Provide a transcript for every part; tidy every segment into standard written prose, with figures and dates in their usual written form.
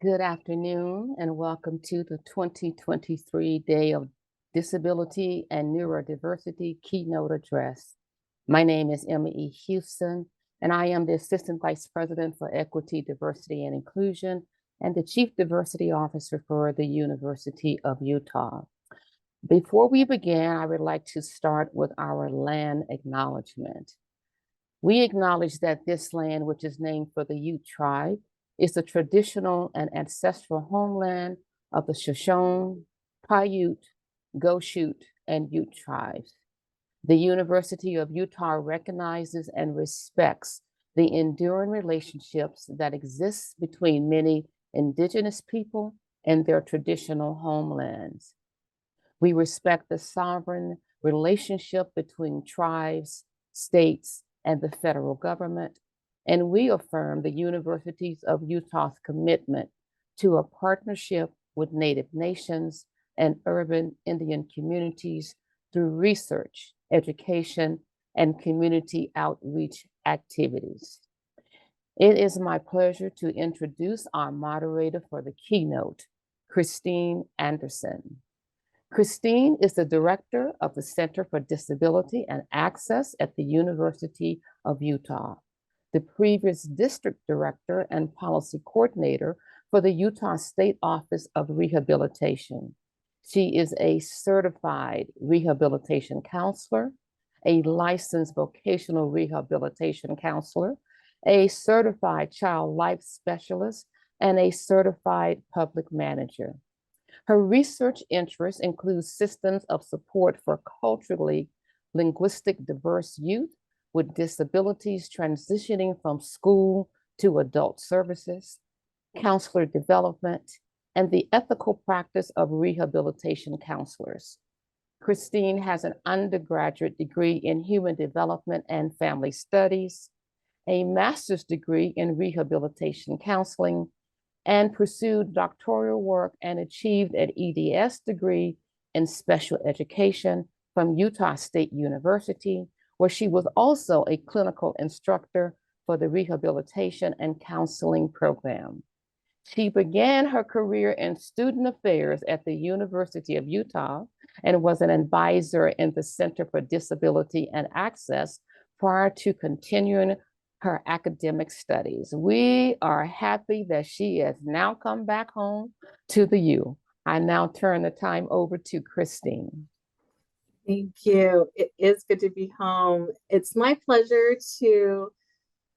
Good afternoon and welcome to the 2023 Day of Disability and Neurodiversity Keynote Address. My name is Emma E. Houston, and I am the Assistant Vice President for Equity, Diversity, and Inclusion and the Chief Diversity Officer for the University of Utah. Before we begin, I would like to start with our land acknowledgement. We acknowledge that this land, which is named for the Ute tribe, is the traditional and ancestral homeland of the Shoshone, Paiute, Goshute, and Ute tribes. The University of Utah recognizes and respects the enduring relationships that exist between many indigenous people and their traditional homelands. We respect the sovereign relationship between tribes, states, and the federal government, and we affirm the University of Utah's commitment to a partnership with Native nations and urban Indian communities through research, education, and community outreach activities. It is my pleasure to introduce our moderator for the keynote, Christine Anderson. Christine is the director of the Center for Disability and Access at the University of Utah, the previous district director and policy coordinator for the Utah State Office of Rehabilitation. She is a certified rehabilitation counselor, a licensed vocational rehabilitation counselor, a certified child life specialist, and a certified public manager. Her research interests include systems of support for culturally linguistic diverse youth with disabilities transitioning from school to adult services, counselor development, and the ethical practice of rehabilitation counselors. Christine has an undergraduate degree in human development and family studies, a master's degree in rehabilitation counseling, and pursued doctoral work and achieved an EDS degree in special education from Utah State University, where she was also a clinical instructor for the rehabilitation and counseling program. She began her career in student affairs at the University of Utah and was an advisor in the Center for Disability and Access prior to continuing her academic studies. We are happy that she has now come back home to the U. I now turn the time over to Christine. Thank you. It is good to be home. It's my pleasure to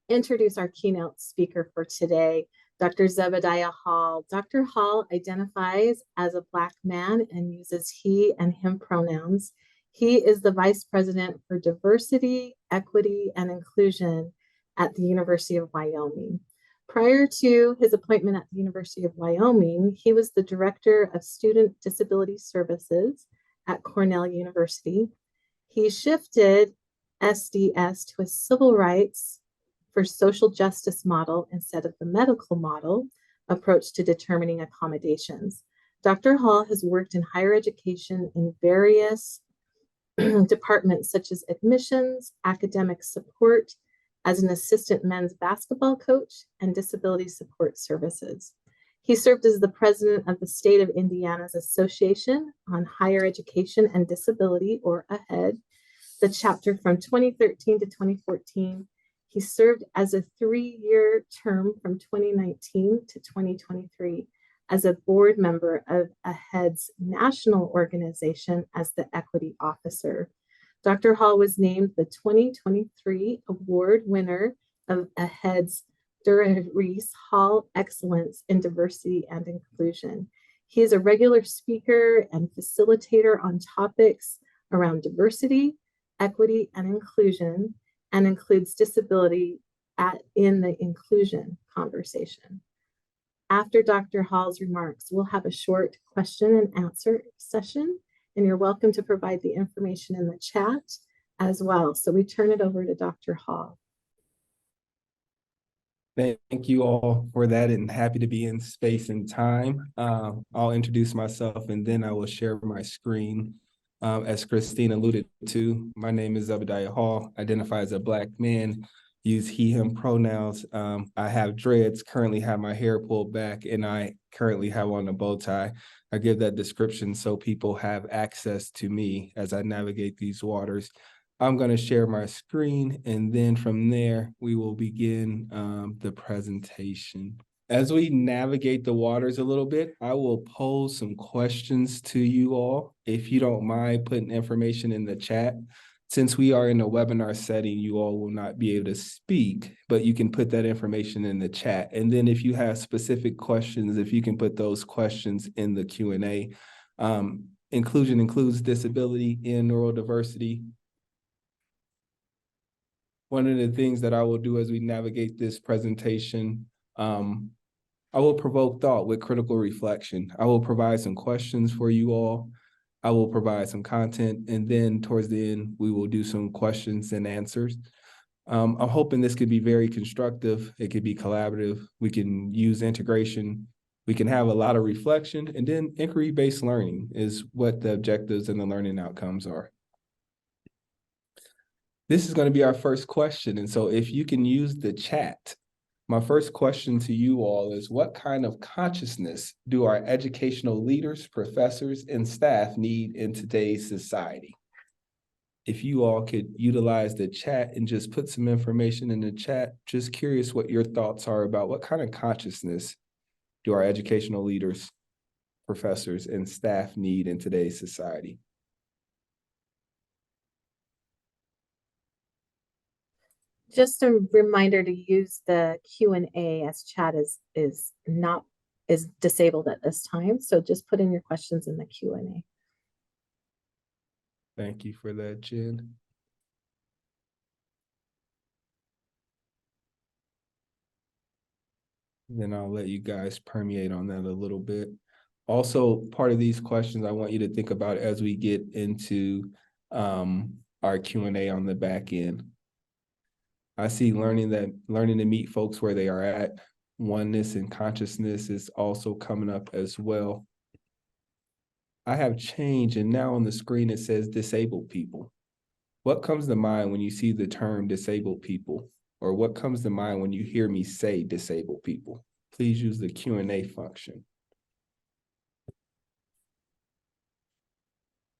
introduce our keynote speaker for today, Dr. Zebadiah Hall. Dr. Hall identifies as a Black man and uses he and him pronouns. He is the Vice President for Diversity, Equity, and Inclusion at the University of Wyoming. Prior to his appointment at the University of Wyoming, he was the Director of Student Disability Services at Cornell University. He shifted SDS to a civil rights for social justice model instead of the medical model approach to determining accommodations. Dr. Hall has worked in higher education in various departments such as admissions, academic support, as an assistant men's basketball coach, and disability support services. He served as the president of the state of Indiana's Association on Higher Education and Disability, or AHED, the chapter from 2013 to 2014. He served as a 3-year term from 2019 to 2023 as a board member of AHED's national organization as the equity officer. Dr. Hall was named the 2023 award winner of AHED's Reese Hall Excellence in Diversity and Inclusion. He is a regular speaker and facilitator on topics around diversity, equity, and inclusion, and includes disability in the inclusion conversation. After Dr. Hall's remarks, we'll have a short question and answer session, and you're welcome to provide the information in the chat as well. So we turn it over to Dr. Hall. Thank you all for that, and happy to be in space and time. I'll introduce myself and then I will share my screen. As Christine alluded to, my name is Zebadiah Hall, identify as a Black man, use he, him pronouns. I have dreads, currently have my hair pulled back, and I currently have on a bow tie. I give that description so people have access to me as I navigate these waters. I'm going to share my screen, and then from there, we will begin the presentation. As we navigate the waters a little bit, I will pose some questions to you all. If you don't mind putting information in the chat, since we are in a webinar setting, you all will not be able to speak, but you can put that information in the chat. And then if you have specific questions, if you can put those questions in the Q&A. Inclusion includes disability and neurodiversity. One of the things that I will do as we navigate this presentation, I will provoke thought with critical reflection. I will provide some questions for you all. I will provide some content, and then towards the end, we will do some questions and answers. I'm hoping this could be very constructive. It could be collaborative. We can use integration. We can have a lot of reflection, and then inquiry-based learning is what the objectives and the learning outcomes are. This is going to be our first question, and so if you can use the chat, my first question to you all is, what kind of consciousness do our educational leaders, professors, and staff need in today's society? If you all could utilize the chat and just put some information in the chat, just curious what your thoughts are about what kind of consciousness do our educational leaders, professors, and staff need in today's society? Just a reminder to use the Q&A, as chat is disabled at this time. So just put in your questions in the Q&A. Thank you for that, Jen. Then I'll let you guys permeate on that a little bit. Also, part of these questions I want you to think about as we get into our Q&A on the back end. I see learning to meet folks where they are at. Oneness and consciousness is also coming up as well. I have changed, and now on the screen it says disabled people. What comes to mind when you see the term disabled people? Or what comes to mind when you hear me say disabled people? Please use the Q&A function.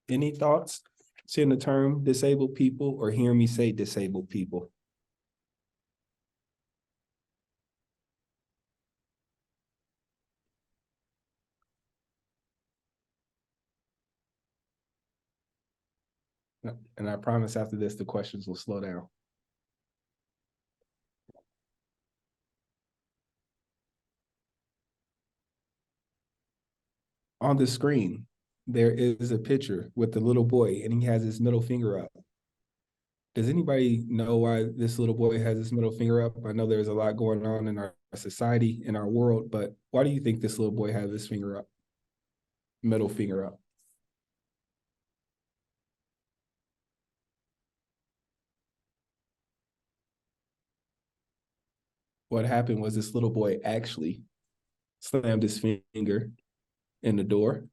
Any thoughts seeing the term disabled people or hearing me say disabled people? And I promise after this, the questions will slow down. On the screen, there is a picture with the little boy, and he has his middle finger up. Does anybody know why this little boy has his middle finger up? I know there's a lot going on in our society, in our world, but why do you think this little boy has his finger up? Middle finger up. What happened was this little boy actually slammed his finger in the door,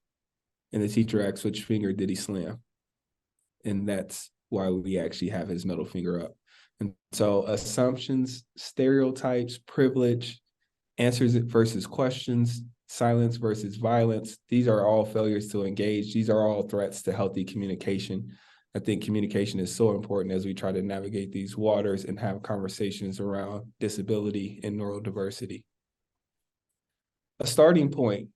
and the teacher asked which finger did he slam. And that's why we actually have his middle finger up. And so assumptions, stereotypes, privilege, answers versus questions, silence versus violence, these are all failures to engage. These are all threats to healthy communication. I think communication is so important as we try to navigate these waters and have conversations around disability and neurodiversity. A starting point.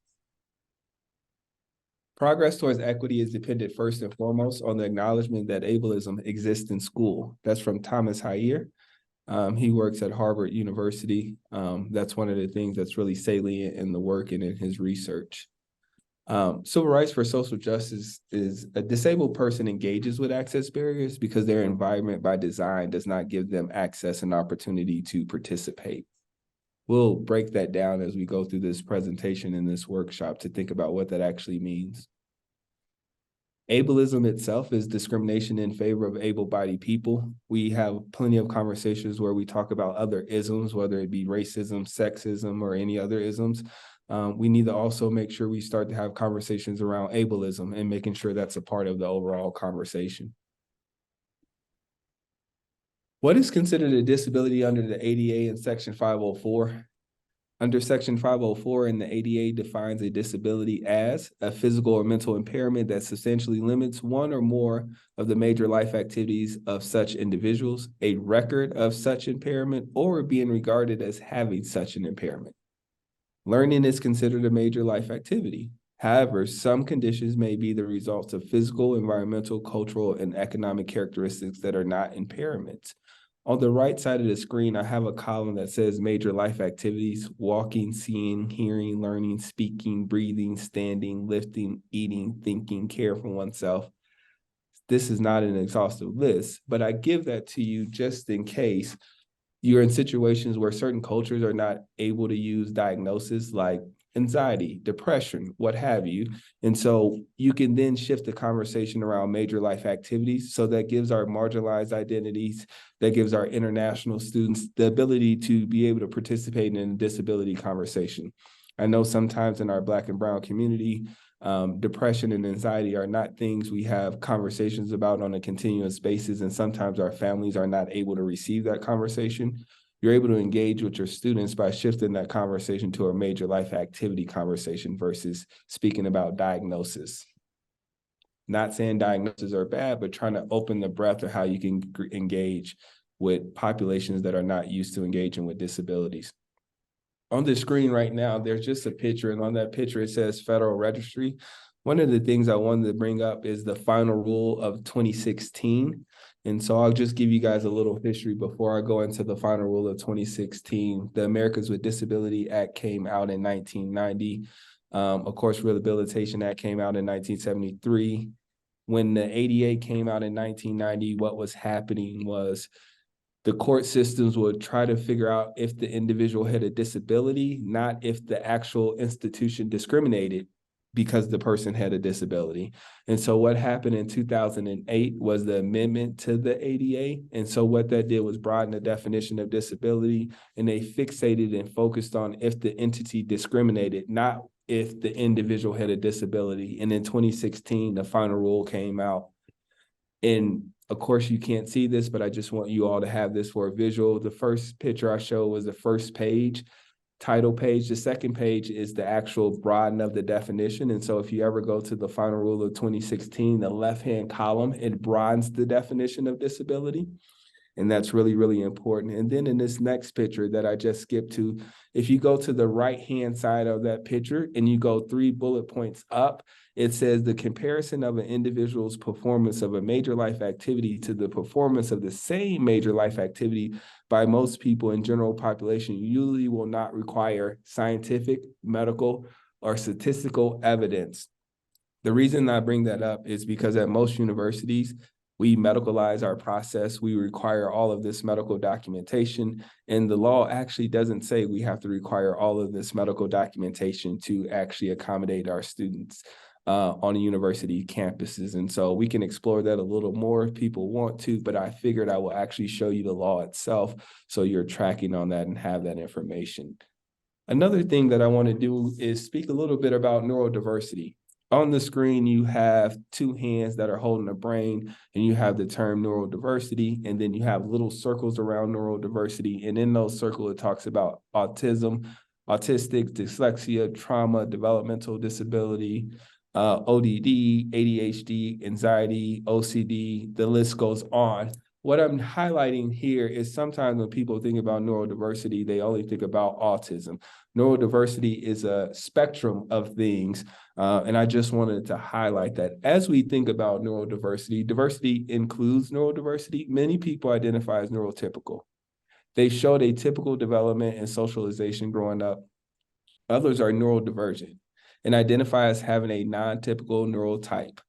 Progress towards equity is dependent first and foremost on the acknowledgement that ableism exists in school. That's from Thomas Haier. He works at Harvard University. That's one of the things that's really salient in the work and in his research. Civil rights for social justice is a disabled person engages with access barriers because their environment by design does not give them access and opportunity to participate. We'll break that down as we go through this presentation in this workshop to think about what that actually means. Ableism itself is discrimination in favor of able-bodied people. We have plenty of conversations where we talk about other isms, whether it be racism, sexism, or any other isms. We need to also make sure we start to have conversations around ableism and making sure that's a part of the overall conversation. What is considered a disability under the ADA in Section 504? Under Section 504 in the ADA defines a disability as a physical or mental impairment that substantially limits one or more of the major life activities of such individuals, a record of such impairment, or being regarded as having such an impairment. Learning is considered a major life activity. However, some conditions may be the results of physical, environmental, cultural, and economic characteristics that are not impairments. On the right side of the screen, I have a column that says major life activities: walking, seeing, hearing, learning, speaking, breathing, standing, lifting, eating, thinking, care for oneself. This is not an exhaustive list, but I give that to you just in case you're in situations where certain cultures are not able to use diagnosis like anxiety, depression, what have you. And so you can then shift the conversation around major life activities. So that gives our marginalized identities, that gives our international students the ability to be able to participate in a disability conversation. I know sometimes in our Black and Brown community, depression and anxiety are not things we have conversations about on a continuous basis, and sometimes our families are not able to receive that conversation. You're able to engage with your students by shifting that conversation to a major life activity conversation versus speaking about diagnosis. Not saying diagnoses are bad, but trying to open the breadth of how you can engage with populations that are not used to engaging with disabilities. On the screen right now, there's just a picture, and on that picture, it says Federal Registry. One of the things I wanted to bring up is the final rule of 2016. And so I'll just give you guys a little history before I go into the final rule of 2016. The Americans with Disability Act came out in 1990. Of course, Rehabilitation Act came out in 1973. When the ADA came out in 1990, what was happening was the court systems would try to figure out if the individual had a disability, not if the actual institution discriminated because the person had a disability. And so what happened in 2008 was the amendment to the ADA. And so what that did was broaden the definition of disability, and they fixated and focused on if the entity discriminated, not if the individual had a disability. And in 2016, the final rule came out. And of course, you can't see this, but I just want you all to have this for a visual. The first picture I showed was the first page, title page. The second page is the actual broaden of the definition. And so if you ever go to the final rule of 2016, the left-hand column, it broadens the definition of disability. And that's really, really important. And then in this next picture that I just skipped to, if you go to the right-hand side of that picture and you go 3 bullet points up, it says the comparison of an individual's performance of a major life activity to the performance of the same major life activity by most people in general population usually will not require scientific, medical, or statistical evidence. The reason I bring that up is because at most universities, we medicalize our process. We require all of this medical documentation, and the law actually doesn't say we have to require all of this medical documentation to actually accommodate our students on university campuses. And so we can explore that a little more if people want to, but I figured I will actually show you the law itself so you're tracking on that and have that information. Another thing that I want to do is speak a little bit about neurodiversity. On the screen, you have 2 hands that are holding a brain, and you have the term neurodiversity, and then you have little circles around neurodiversity. And in those circles, it talks about autism, autistic, dyslexia, trauma, developmental disability, ODD, ADHD, anxiety, OCD, the list goes on. What I'm highlighting here is sometimes when people think about neurodiversity, they only think about autism. Neurodiversity is a spectrum of things, and I just wanted to highlight that. As we think about neurodiversity, diversity includes neurodiversity. Many people identify as neurotypical. They showed a typical development and socialization growing up. Others are neurodivergent and identify as having a non-typical neurotype.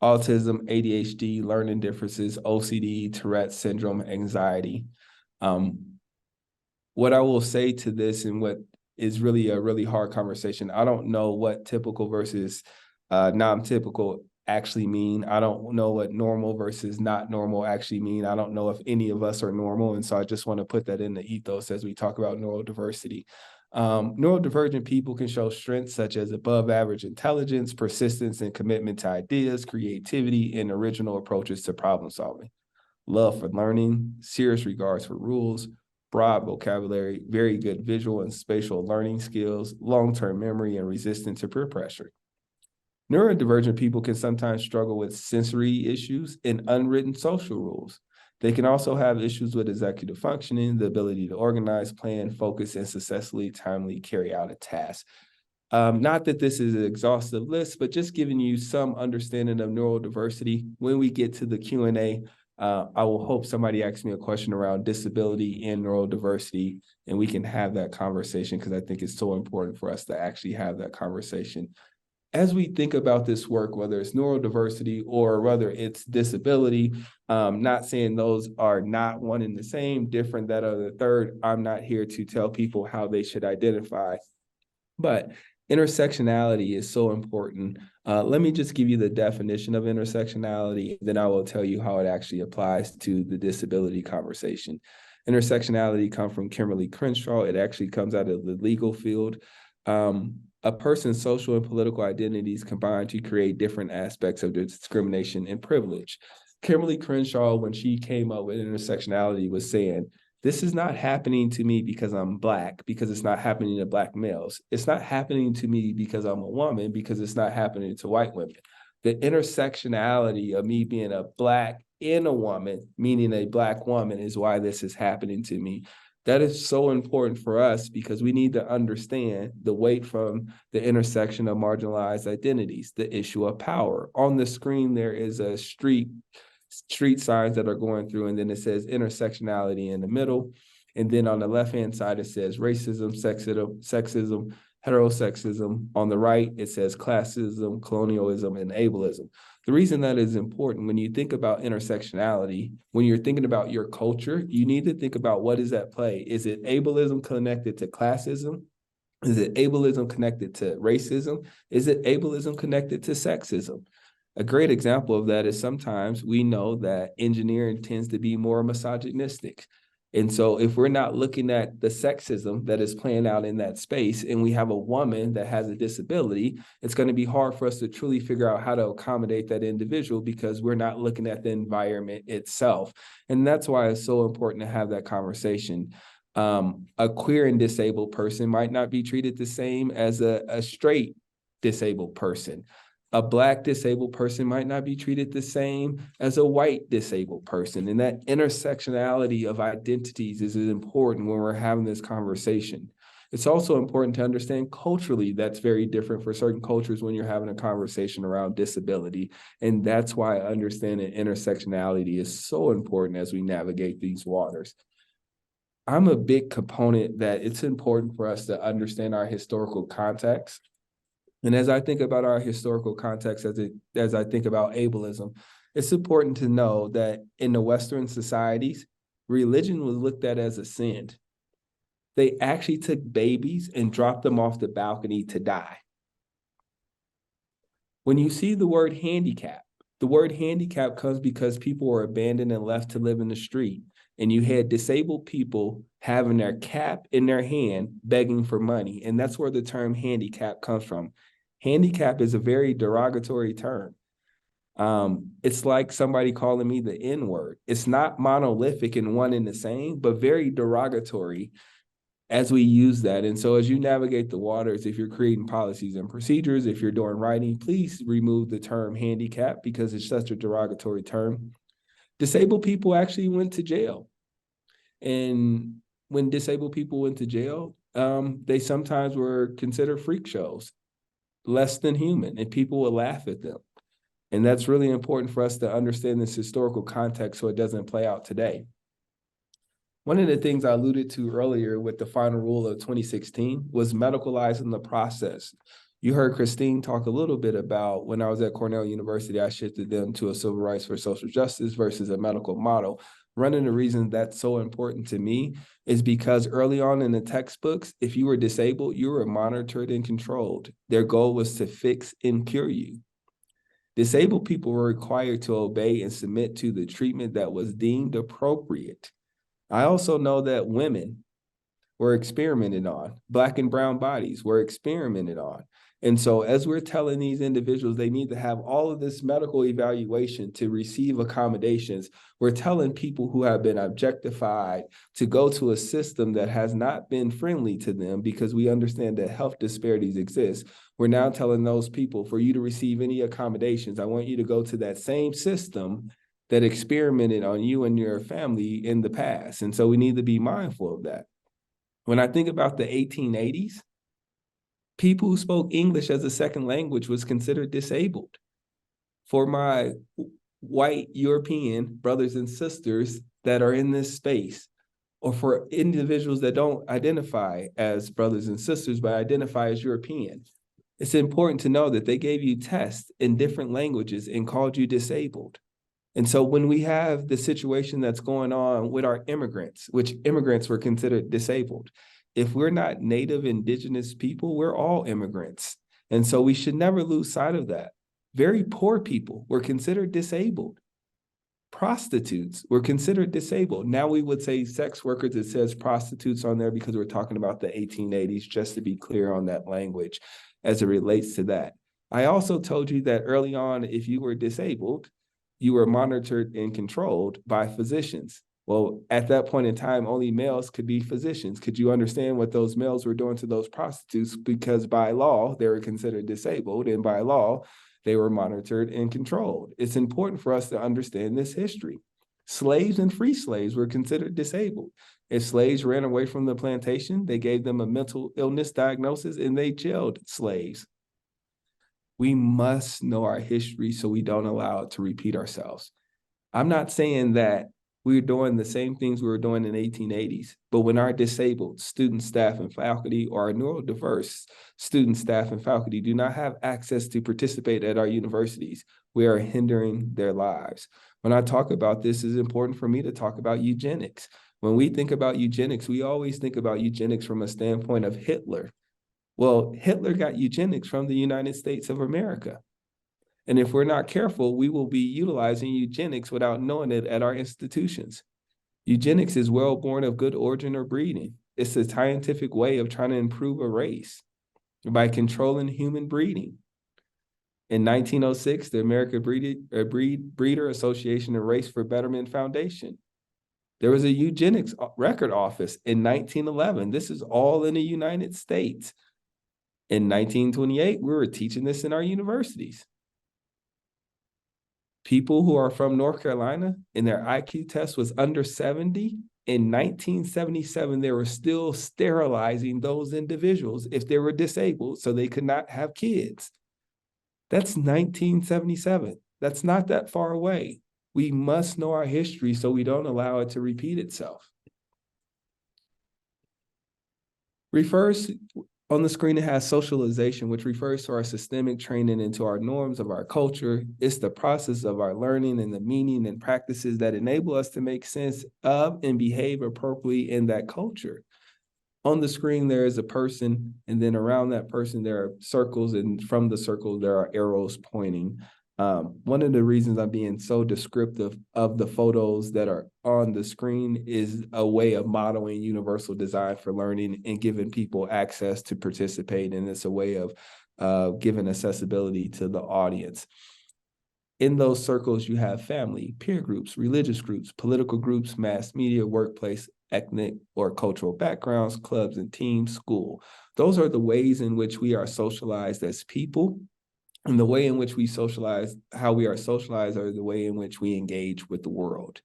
Autism, ADHD, learning differences, OCD, Tourette syndrome, anxiety. What I will say to this, and what is really a really hard conversation, I don't know what typical versus non-typical actually mean. I don't know what normal versus not normal actually mean. I don't know if any of us are normal. And so I just want to put that in the ethos as we talk about neurodiversity. Neurodivergent people can show strengths such as above average intelligence, persistence and commitment to ideas, creativity, and original approaches to problem solving. love for learning, serious regards for rules, broad vocabulary, very good visual and spatial learning skills, long-term memory, and resistance to peer pressure. Neurodivergent people can sometimes struggle with sensory issues and unwritten social rules. They can also have issues with executive functioning, the ability to organize, plan, focus, and successfully, timely carry out a task. Not that this is an exhaustive list, but just giving you some understanding of neurodiversity. When we get to the Q&A, I will hope somebody asks me a question around disability and neurodiversity, and we can have that conversation because I think it's so important for us to actually have that conversation. As we think about this work, whether it's neurodiversity or whether it's disability, not saying those are not one and the same, different, that or the third, I'm not here to tell people how they should identify, but intersectionality is so important. Let me just give you the definition of intersectionality, then I will tell you how it actually applies to the disability conversation. Intersectionality comes from Kimberly Crenshaw. It actually comes out of the legal field. A person's social and political identities combine to create different aspects of discrimination and privilege. Kimberly Crenshaw, when she came up with intersectionality, was saying, this is not happening to me because I'm Black, because it's not happening to Black males. It's not happening to me because I'm a woman, because it's not happening to white women. The intersectionality of me being a Black and a woman, meaning a Black woman, is why this is happening to me. That is so important for us because we need to understand the weight from the intersection of marginalized identities, the issue of power. On the screen, there is a street signs that are going through, and then it says intersectionality in the middle. And then on the left-hand side, it says racism, sexism, heterosexism. On the right, it says classism, colonialism, and ableism. The reason that is important, when you think about intersectionality, when you're thinking about your culture, you need to think about what is at play. Is it ableism connected to classism? Is it ableism connected to racism? Is it ableism connected to sexism? A great example of that is sometimes we know that engineering tends to be more misogynistic. And so if we're not looking at the sexism that is playing out in that space, and we have a woman that has a disability, it's going to be hard for us to truly figure out how to accommodate that individual because we're not looking at the environment itself. And that's why it's so important to have that conversation. A queer and disabled person might not be treated the same as a straight disabled person. A Black disabled person might not be treated the same as a white disabled person. And that intersectionality of identities is important when we're having this conversation. It's also important to understand culturally that's very different for certain cultures when you're having a conversation around disability. And that's why understanding intersectionality is so important as we navigate these waters. I'm a big component that it's important for us to understand our historical context. And as I think about our historical context, as I think about ableism, it's important to know that in the Western societies, religion was looked at as a sin. They actually took babies and dropped them off the balcony to die. When you see the word handicap comes because people were abandoned and left to live in the street. And you had disabled people having their cap in their hand, begging for money. And that's where the term handicap comes from. Handicap is a very derogatory term. It's like somebody calling me the N-word. It's not monolithic and one and the same, but very derogatory as we use that. And so as you navigate the waters, if you're creating policies and procedures, if you're doing writing, please remove the term handicap because it's such a derogatory term. Disabled people actually went to jail. And when disabled people went to jail, they sometimes were considered freak shows, less than human, and people would laugh at them. And that's really important for us to understand this historical context so it doesn't play out today. One of the things I alluded to earlier with the final rule of 2016 was medicalizing the process. You heard Christine talk a little bit about when I was at Cornell University, I shifted them to a civil rights for social justice versus a medical model. One of the reasons that's so important to me is because early on in the textbooks, if you were disabled, you were monitored and controlled. Their goal was to fix and cure you. Disabled people were required to obey and submit to the treatment that was deemed appropriate. I also know that women were experimented on. Black and brown bodies were experimented on. And so as we're telling these individuals they need to have all of this medical evaluation to receive accommodations, we're telling people who have been objectified to go to a system that has not been friendly to them because we understand that health disparities exist. We're now telling those people, for you to receive any accommodations, I want you to go to that same system that experimented on you and your family in the past. And so we need to be mindful of that. When I think about the 1880s, people who spoke English as a second language was considered disabled. For my white European brothers and sisters that are in this space, or for individuals that don't identify as brothers and sisters, but identify as European, it's important to know that they gave you tests in different languages and called you disabled. And so when we have the situation that's going on with our immigrants, which immigrants were considered disabled, if we're not native indigenous people, we're all immigrants. And so we should never lose sight of that. Very poor people were considered disabled. Prostitutes were considered disabled. Now we would say sex workers, it says prostitutes on there because we're talking about the 1880s, just to be clear on that language as it relates to that. I also told you that early on, if you were disabled, you were monitored and controlled by physicians. Well, at that point in time, only males could be physicians. Could you understand what those males were doing to those prostitutes? Because by law, they were considered disabled, and by law, they were monitored and controlled. It's important for us to understand this history. Slaves and free slaves were considered disabled. If slaves ran away from the plantation, they gave them a mental illness diagnosis and they jailed slaves. We must know our history so we don't allow it to repeat ourselves. I'm not saying that we're doing the same things we were doing in the 1880s, but when our disabled student, staff, and faculty, or our neurodiverse student, staff, and faculty do not have access to participate at our universities, we are hindering their lives. When I talk about this, it's important for me to talk about eugenics. When we think about eugenics, we always think about eugenics from a standpoint of Hitler. Well, Hitler got eugenics from the United States of America. And if we're not careful, we will be utilizing eugenics without knowing it at our institutions. Eugenics is well born of good origin or breeding. It's a scientific way of trying to improve a race by controlling human breeding. In 1906, the American Breeder Association and Race for Betterment Foundation. There was a eugenics record office in 1911. This is all in the United States. In 1928, we were teaching this in our universities. People who are from North Carolina and their IQ test was under 70, in 1977, they were still sterilizing those individuals if they were disabled so they could not have kids. That's 1977. That's not that far away. We must know our history so we don't allow it to repeat itself. Refers on the screen, it has socialization, which refers to our systemic training into our norms of our culture. It's the process of our learning and the meaning and practices that enable us to make sense of and behave appropriately in that culture. On the screen, there is a person, and then around that person, there are circles, and from the circle, there are arrows pointing. One of the reasons I'm being so descriptive of the photos that are on the screen is a way of modeling universal design for learning and giving people access to participate, and it's a way of giving accessibility to the audience. In those circles, you have family, peer groups, religious groups, political groups, mass media, workplace, ethnic or cultural backgrounds, clubs and teams, school. Those are the ways in which we are socialized as people. And the way in which we socialize, how we are socialized, are the way in which we engage with the world.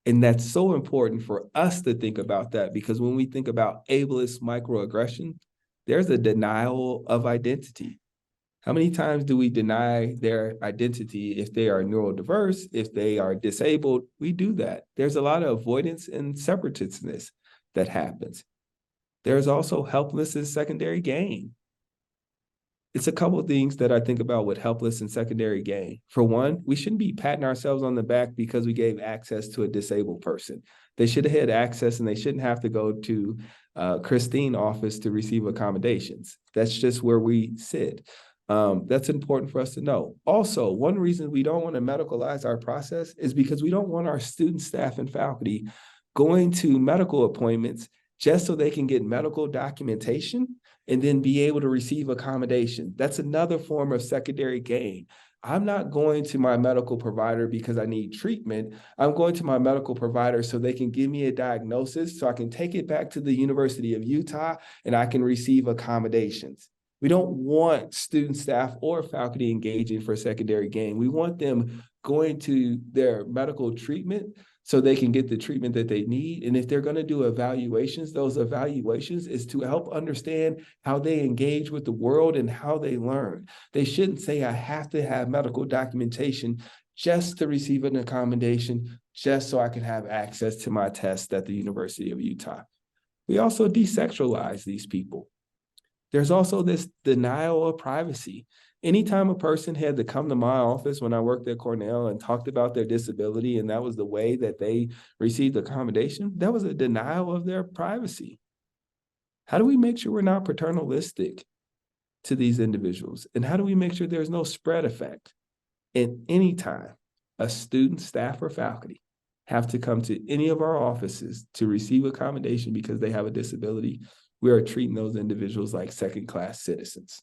And that's so important for us to think about that, because when we think about ableist microaggression, there's a denial of identity. How many times do we deny their identity if they are neurodiverse, if they are disabled? We do that. There's a lot of avoidance and separatistness that happens. There's also helpless and secondary gain. It's a couple of things that I think about with helpless and secondary gain. For one, we shouldn't be patting ourselves on the back because we gave access to a disabled person. They should have had access and they shouldn't have to go to Christine's office to receive accommodations. That's just where we sit. That's important for us to know. Also, one reason we don't want to medicalize our process is because we don't want our student, staff, and faculty going to medical appointments just so they can get medical documentation and then be able to receive accommodation. That's another form of secondary gain. I'm not going to my medical provider because I need treatment. I'm going to my medical provider so they can give me a diagnosis so I can take it back to the University of Utah and I can receive accommodations. We don't want student, staff, or faculty engaging for secondary gain. We want them going to their medical treatment so they can get the treatment that they need. And if they're going to do evaluations, those evaluations is to help understand how they engage with the world and how they learn. They shouldn't say, I have to have medical documentation just to receive an accommodation, just so I can have access to my test at the University of Utah. We also desexualize these people. There's also this denial of privacy. Anytime a person had to come to my office when I worked at Cornell and talked about their disability, and that was the way that they received accommodation, that was a denial of their privacy. How do we make sure we're not paternalistic to these individuals? And how do we make sure there's no spread effect? And anytime a student, staff, or faculty have to come to any of our offices to receive accommodation because they have a disability, we are treating those individuals like second-class citizens.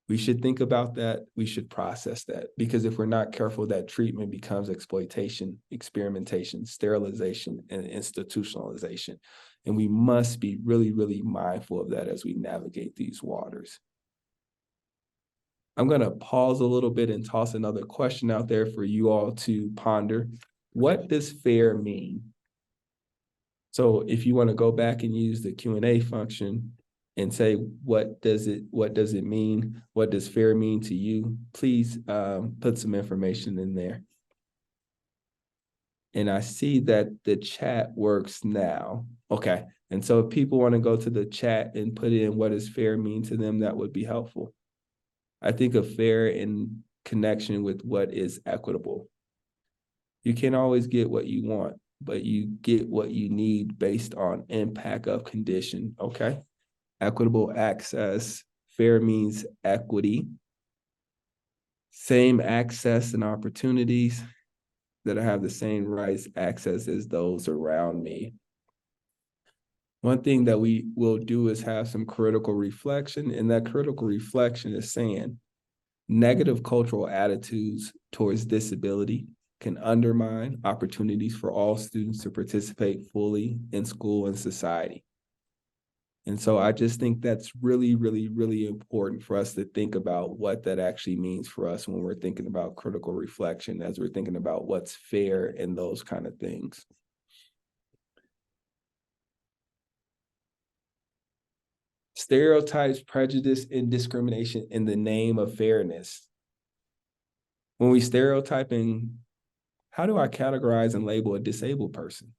We should think about that. We should process that, because if we're not careful, that treatment becomes exploitation, experimentation, sterilization, and institutionalization. And we must be really, really mindful of that as we navigate these waters. I'm going to pause a little bit and toss another question out there for you all to ponder. What does fair mean? So if you want to go back and use the Q&A function and say, what does it mean? What does fair mean to you? Please put some information in there. And I see that the chat works now. Okay. And so if people want to go to the chat and put in what does fair mean to them, that would be helpful. I think of fair in connection with what is equitable. You can't always get what you want, but you get what you need based on impact of condition. Okay. Equitable access. Fair means equity. Same access and opportunities, that I have the same rights, access as those around me. One thing that we will do is have some critical reflection, and that critical reflection is saying negative cultural attitudes towards disability can undermine opportunities for all students to participate fully in school and society. And so I just think that's really, really, really important for us to think about what that actually means for us when we're thinking about critical reflection, as we're thinking about what's fair and those kind of things. Stereotypes, prejudice, and discrimination in the name of fairness. When we stereotyping, how do I categorize and label a disabled person?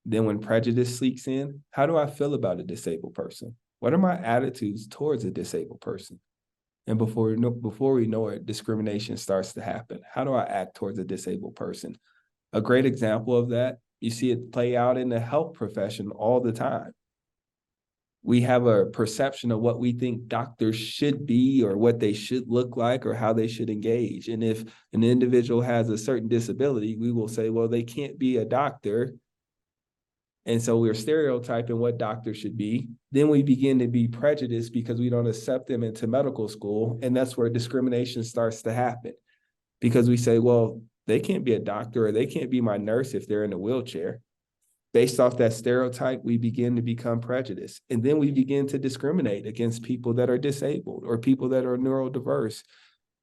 Then when prejudice leaks in, how do I feel about a disabled person? What are my attitudes towards a disabled person? And before we know it, discrimination starts to happen. How do I act towards a disabled person? A great example of that, you see it play out in the health profession all the time. We have a perception of what we think doctors should be, or what they should look like, or how they should engage. And if an individual has a certain disability, we will say, well, they can't be a doctor. And so we're stereotyping what doctors should be. Then we begin to be prejudiced because we don't accept them into medical school. And that's where discrimination starts to happen, because we say, well, they can't be a doctor, or they can't be my nurse if they're in a wheelchair. Based off that stereotype, we begin to become prejudiced. And then we begin to discriminate against people that are disabled or people that are neurodiverse.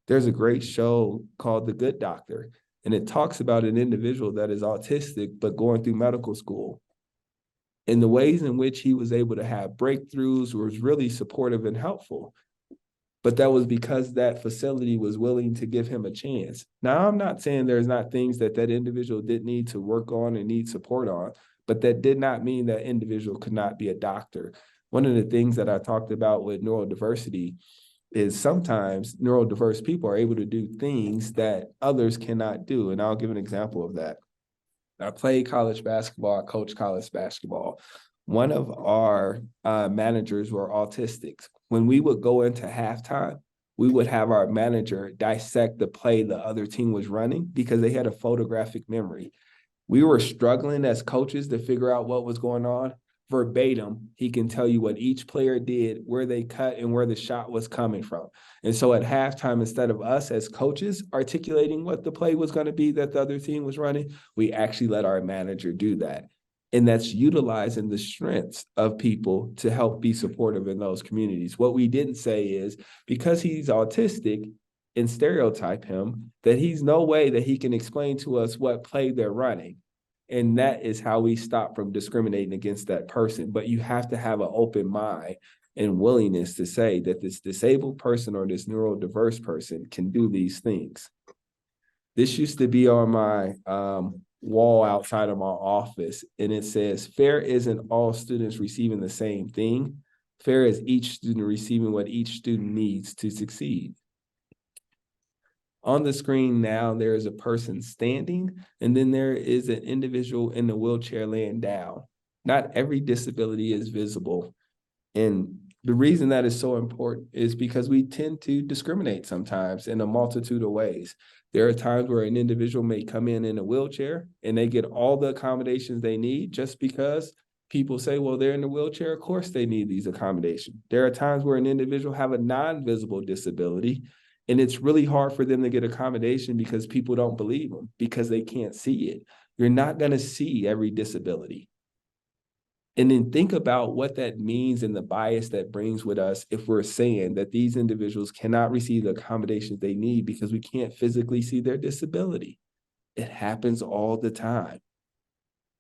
There's a great show called The Good Doctor, and it talks about an individual that is autistic but going through medical school. And the ways in which he was able to have breakthroughs was really supportive and helpful. But that was because that facility was willing to give him a chance. Now, I'm not saying there's not things that individual did need to work on and need support on, but that did not mean that individual could not be a doctor. One of the things that I talked about with neurodiversity is sometimes neurodiverse people are able to do things that others cannot do. And I'll give an example of that. I played college basketball, I coached college basketball. One of our managers were autistics. When we would go into halftime, we would have our manager dissect the play the other team was running, because they had a photographic memory. We were struggling as coaches to figure out what was going on. Verbatim, he can tell you what each player did, where they cut, and where the shot was coming from. And so at halftime, instead of us as coaches articulating what the play was going to be that the other team was running, we actually let our manager do that. And that's utilizing the strengths of people to help be supportive in those communities. What we didn't say is, because he's autistic and stereotype him, that he's no way that he can explain to us what play they're running. And that is how we stop from discriminating against that person. But you have to have an open mind and willingness to say that this disabled person or this neurodiverse person can do these things. This used to be on my wall outside of my office, and it says, fair isn't all students receiving the same thing. Fair is each student receiving what each student needs to succeed. On the screen now, there is a person standing, and then there is an individual in the wheelchair laying down. Not every disability is visible. And the reason that is so important is because we tend to discriminate sometimes in a multitude of ways. There are times where an individual may come in a wheelchair and they get all the accommodations they need just because people say, well, they're in a wheelchair, of course they need these accommodations. There are times where an individual have a non-visible disability, and it's really hard for them to get accommodation because people don't believe them, because they can't see it. You're not going to see every disability. And then think about what that means and the bias that brings with us if we're saying that these individuals cannot receive the accommodations they need because we can't physically see their disability. It happens all the time.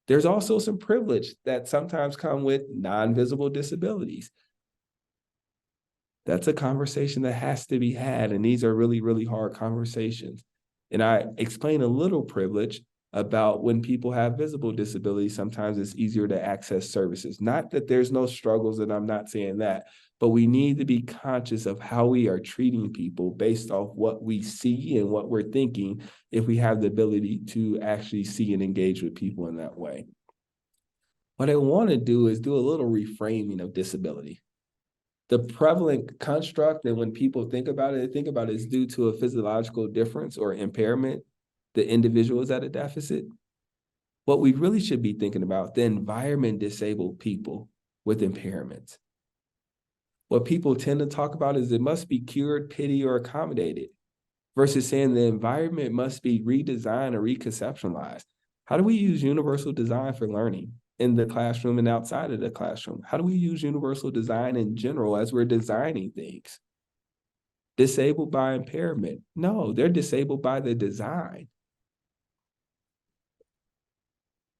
There's also some privilege that sometimes come with non-visible disabilities. That's a conversation that has to be had. And these are really, really hard conversations. And I explain a little privilege about when people have visible disabilities, sometimes it's easier to access services. Not that there's no struggles, and I'm not saying that, but we need to be conscious of how we are treating people based off what we see and what we're thinking, if we have the ability to actually see and engage with people in that way. What I want to do is do a little reframing of disability. The prevalent construct that when people think about it, they think about it as due to a physiological difference or impairment, the individual is at a deficit. What we really should be thinking about, the environment disabled people with impairments. What people tend to talk about is it must be cured, pitied, or accommodated, versus saying the environment must be redesigned or reconceptualized. How do we use universal design for learning in the classroom and outside of the classroom? How do we use universal design in general as we're designing things? Disabled by impairment? No, they're disabled by the design.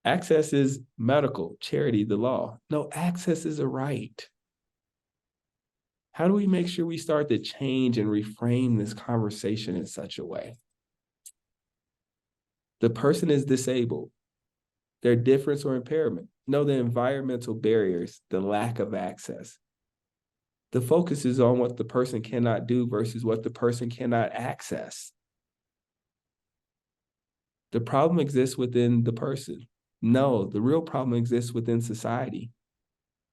Access is medical, charity, the law. No, access is a right. How do we make sure we start to change and reframe this conversation in such a way? The person is disabled. Their difference or impairment. No, the environmental barriers, the lack of access. The focus is on what the person cannot do versus what the person cannot access. The problem exists within the person. No, the real problem exists within society.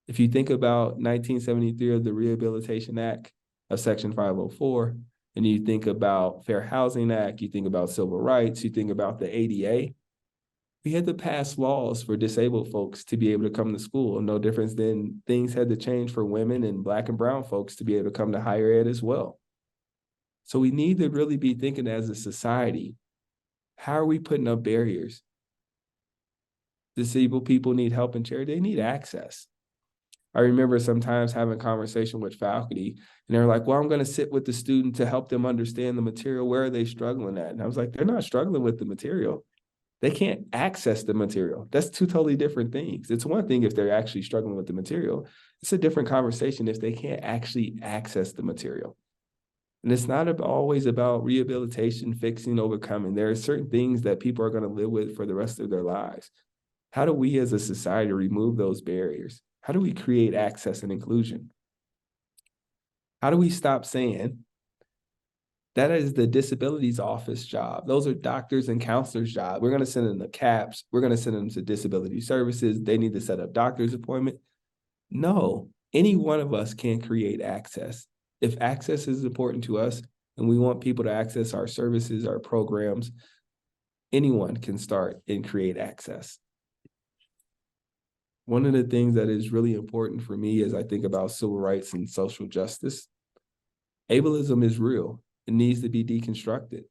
If you think about 1973 of the Rehabilitation Act of Section 504, and you think about Fair Housing Act, you think about civil rights, you think about the ADA, we had to pass laws for disabled folks to be able to come to school. No difference than things had to change for women and Black and brown folks to be able to come to higher ed as well. So we need to really be thinking as a society, how are we putting up barriers? Disabled people need help and charity. They need access. I remember sometimes having a conversation with faculty, and they're like, well, I'm going to sit with the student to help them understand the material. Where are they struggling at? And I was like, they're not struggling with the material. They can't access the material. That's two totally different things. It's one thing if they're actually struggling with the material. It's a different conversation if they can't actually access the material. And it's not always about rehabilitation, fixing, overcoming. There are certain things that people are going to live with for the rest of their lives. How do we as a society remove those barriers? How do we create access and inclusion? How do we stop saying that is the disabilities office job? Those are doctors and counselors' job. We're going to send them to CAPS. We're going to send them to disability services. They need to set up doctor's appointment. No, any one of us can create access. If access is important to us and we want people to access our services, our programs, Anyone can start and create access. One of the things that is really important for me as I think about civil rights and social justice, ableism is real. It needs to be deconstructed.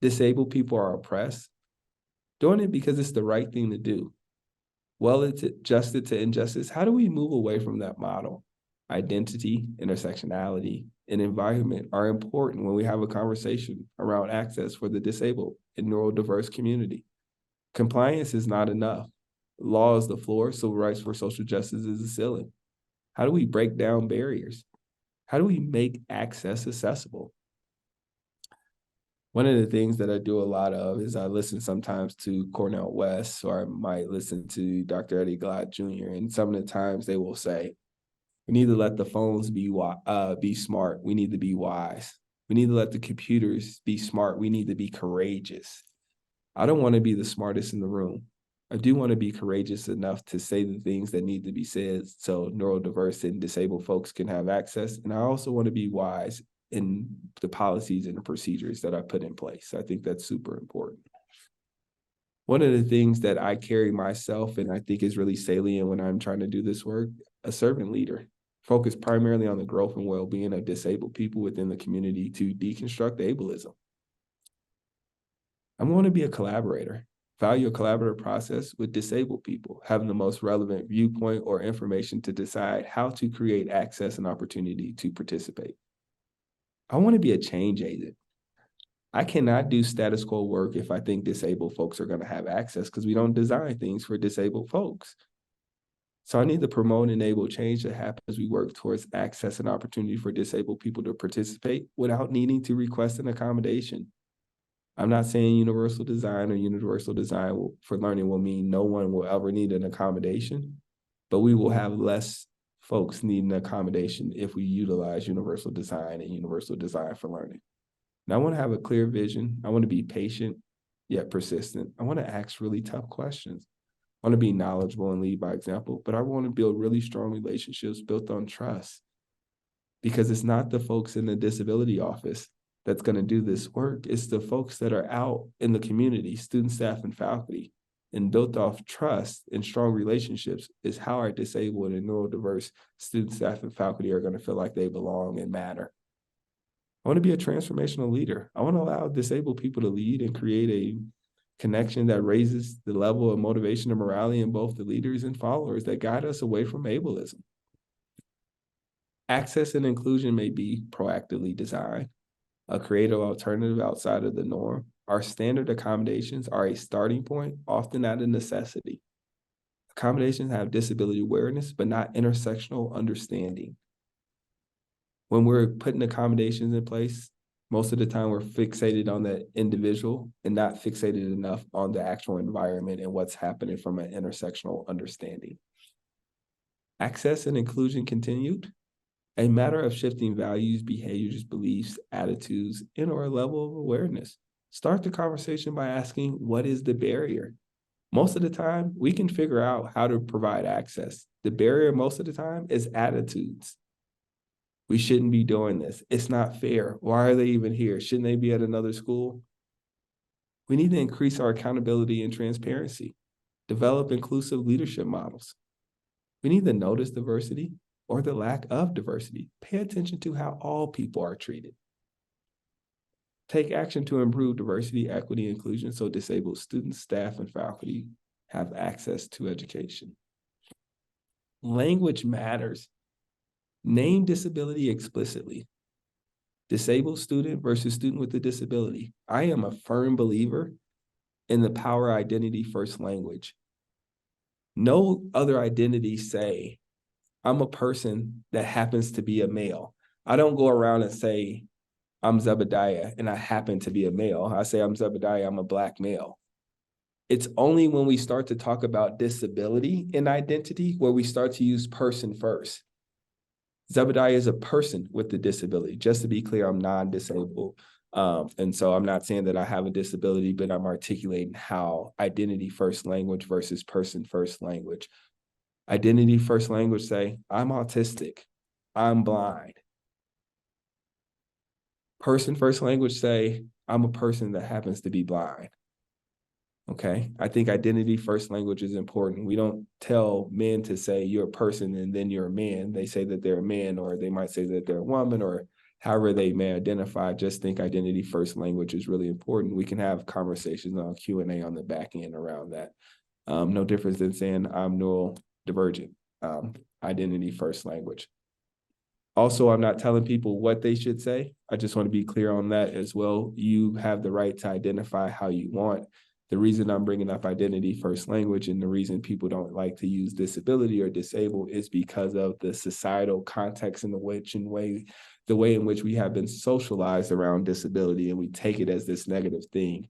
Disabled people are oppressed, doing it because it's the right thing to do. Well, it's adjusted to injustice. How do we move away from that model? Identity, intersectionality, and environment are important when we have a conversation around access for the disabled and neurodiverse community. Compliance is not enough. Law is the floor, civil rights for social justice is the ceiling. How do we break down barriers? How do we make access accessible? One of the things that I do a lot of is I listen sometimes to Cornel West, or I might listen to Dr. Eddie Glad Jr., and some of the times they will say, we need to let the phones be smart. We need to be wise. We need to let the computers be smart. We need to be courageous. I don't want to be the smartest in the room. I do want to be courageous enough to say the things that need to be said so neurodiverse and disabled folks can have access. And I also want to be wise in the policies and the procedures that I put in place. I think that's super important. One of the things that I carry myself and I think is really salient when I'm trying to do this work, a servant leader, focused primarily on the growth and well-being of disabled people within the community to deconstruct ableism. I want to be a collaborator, value a collaborative process with disabled people, having the most relevant viewpoint or information to decide how to create access and opportunity to participate. I want to be a change agent. I cannot do status quo work if I think disabled folks are going to have access because we don't design things for disabled folks. So I need to promote and enable change that happens as we work towards access and opportunity for disabled people to participate without needing to request an accommodation. I'm not saying universal design or universal design for learning will mean no one will ever need an accommodation, but we will have less folks needing accommodation if we utilize universal design and universal design for learning. And I want to have a clear vision. I want to be patient, yet persistent. I want to ask really tough questions. I want to be knowledgeable and lead by example, but I want to build really strong relationships built on trust, because it's not the folks in the disability office that's going to do this work. It's the folks that are out in the community, student, staff, and faculty, and built off trust and strong relationships is how our disabled and neurodiverse student, staff, and faculty are going to feel like they belong and matter. I want to be a transformational leader. I want to allow disabled people to lead and create a connection that raises the level of motivation and morality in both the leaders and followers that guide us away from ableism. Access and inclusion may be proactively designed, a creative alternative outside of the norm. Our standard accommodations are a starting point, often not a necessity. Accommodations have disability awareness, but not intersectional understanding. When we're putting accommodations in place, most of the time we're fixated on the individual and not fixated enough on the actual environment and what's happening from an intersectional understanding. Access and inclusion continued. A matter of shifting values, behaviors, beliefs, attitudes, and or a level of awareness. Start the conversation by asking, what is the barrier? Most of the time, we can figure out how to provide access. The barrier most of the time is attitudes. We shouldn't be doing this. It's not fair. Why are they even here? Shouldn't they be at another school? We need to increase our accountability and transparency. Develop inclusive leadership models. We need to notice diversity or the lack of diversity. Pay attention to how all people are treated. Take action to improve diversity, equity, and inclusion so disabled students, staff, and faculty have access to education. Language matters. Name disability explicitly. Disabled student versus student with a disability. I am a firm believer in the power of identity first language. No other identities say, I'm a person that happens to be a male. I don't go around and say, I'm Zebadiah and I happen to be a male. I say, I'm Zebadiah, I'm a Black male. It's only when we start to talk about disability and identity where we start to use person first. Zebadiah is a person with a disability. Just to be clear, I'm non-disabled. And so I'm not saying that I have a disability, but I'm articulating how identity first language versus person first language. Identity first language say, I'm autistic, I'm blind. Person first language say, I'm a person that happens to be blind. Okay, I think identity first language is important. We don't tell men to say you're a person and then you're a man. They say that they're a man, or they might say that they're a woman, or however they may identify. Just think identity first language is really important. We can have conversations on Q&A on the back end around that. No difference than saying I'm neurodivergent. Identity first language. Also, I'm not telling people what they should say. I just want to be clear on that as well. You have the right to identify how you want. The reason I'm bringing up identity first language and the reason people don't like to use disability or disabled is because of the societal context in the way in which we have been socialized around disability, and we take it as this negative thing.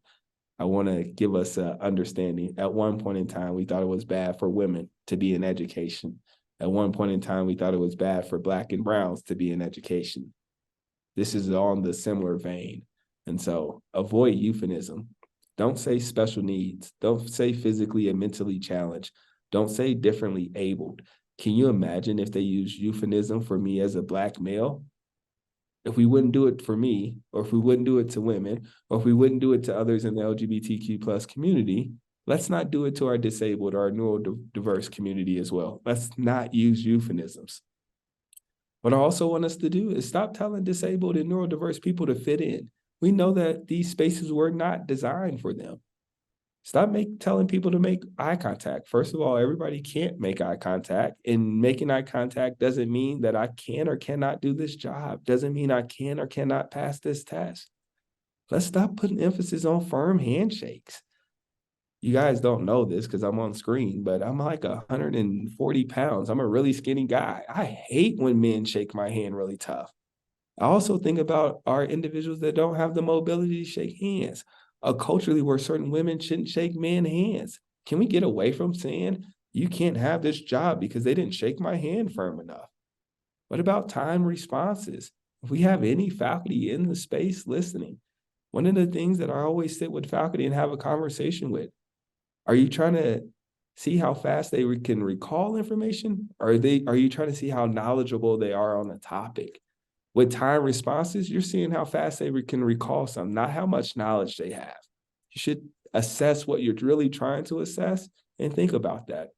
I want to give us an understanding. At one point in time, we thought it was bad for women to be in education. At one point in time, we thought it was bad for Black and Browns to be in education. This is on the similar vein. And so avoid euphemism. Don't say special needs. Don't say physically and mentally challenged. Don't say differently abled. Can you imagine if they use euphemism for me as a Black male? If we wouldn't do it for me, or if we wouldn't do it to women, or if we wouldn't do it to others in the LGBTQ plus community, let's not do it to our disabled or our neurodiverse community as well. Let's not use euphemisms. What I also want us to do is stop telling disabled and neurodiverse people to fit in. We know that these spaces were not designed for them. Stop telling people to make eye contact. First of all, everybody can't make eye contact, and making eye contact doesn't mean that I can or cannot do this job. Doesn't mean I can or cannot pass this test. Let's stop putting emphasis on firm handshakes. You guys don't know this because I'm on screen, but I'm like 140 pounds. I'm a really skinny guy. I hate when men shake my hand really tough. I also think about our individuals that don't have the mobility to shake hands. Culturally, where certain women shouldn't shake men's hands. Can we get away from saying you can't have this job because they didn't shake my hand firm enough? What about time responses? If we have any faculty in the space listening, one of the things that I always sit with faculty and have a conversation with, are you trying to see how fast they can recall information? Or are you trying to see how knowledgeable they are on the topic? With time responses, you're seeing how fast they can recall something, not how much knowledge they have. You should assess what you're really trying to assess and think about that.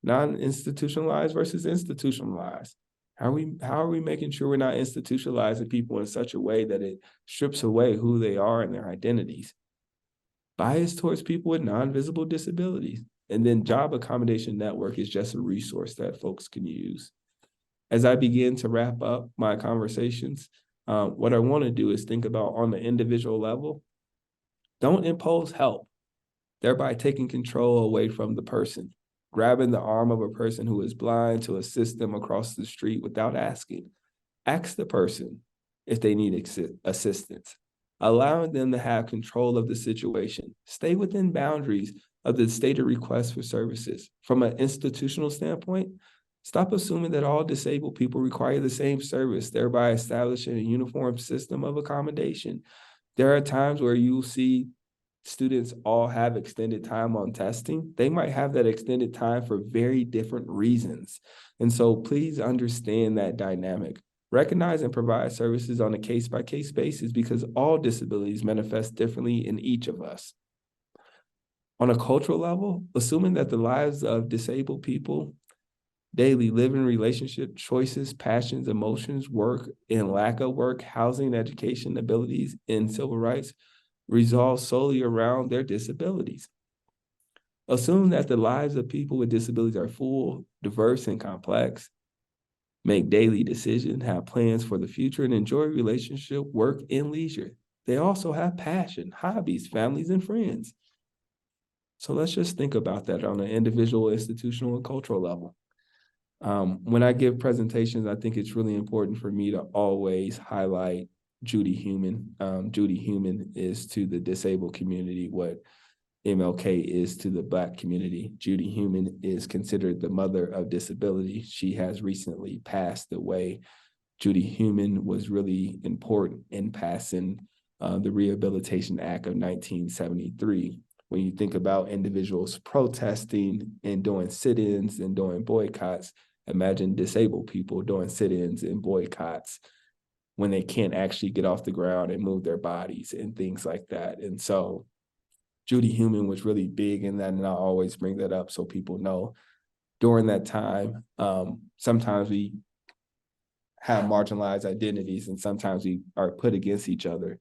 Non-institutionalized versus institutionalized. How are we making sure we're not institutionalizing people in such a way that it strips away who they are and their identities? Bias towards people with non-visible disabilities. And then job accommodation network is just a resource that folks can use. As I begin to wrap up my conversations, what I want to do is think about on the individual level, don't impose help, thereby taking control away from the person. Grabbing the arm of a person who is blind to assist them across the street without asking. Ask the person if they need assistance. Allowing them to have control of the situation. Stay within boundaries of the stated request for services. From an institutional standpoint, stop assuming that all disabled people require the same service, thereby establishing a uniform system of accommodation. There are times where you'll see students all have extended time on testing. They might have that extended time for very different reasons. And so please understand that dynamic. Recognize and provide services on a case-by-case basis because all disabilities manifest differently in each of us. On a cultural level, assuming that the lives of disabled people daily living, relationship, choices, passions, emotions, work, and lack of work, housing, education, abilities, and civil rights resolve solely around their disabilities. Assume that the lives of people with disabilities are full, diverse, and complex. Make daily decisions, have plans for the future, and enjoy relationship, work, and leisure. They also have passion, hobbies, families, and friends. So let's just think about that on an individual, institutional, and cultural level. When I give presentations, I think it's really important for me to always highlight Judy Heumann. Judy Heumann is to the disabled community what MLK is to the Black community. Judy Heumann is considered the mother of disability. She has recently passed away. Judy Heumann was really important in passing the Rehabilitation Act of 1973. When you think about individuals protesting and doing sit-ins and doing boycotts, imagine disabled people doing sit-ins and boycotts when they can't actually get off the ground and move their bodies and things like that. And so Judy Heumann was really big in that, and I always bring that up so people know. During that time, sometimes we have marginalized identities, and sometimes we are put against each other.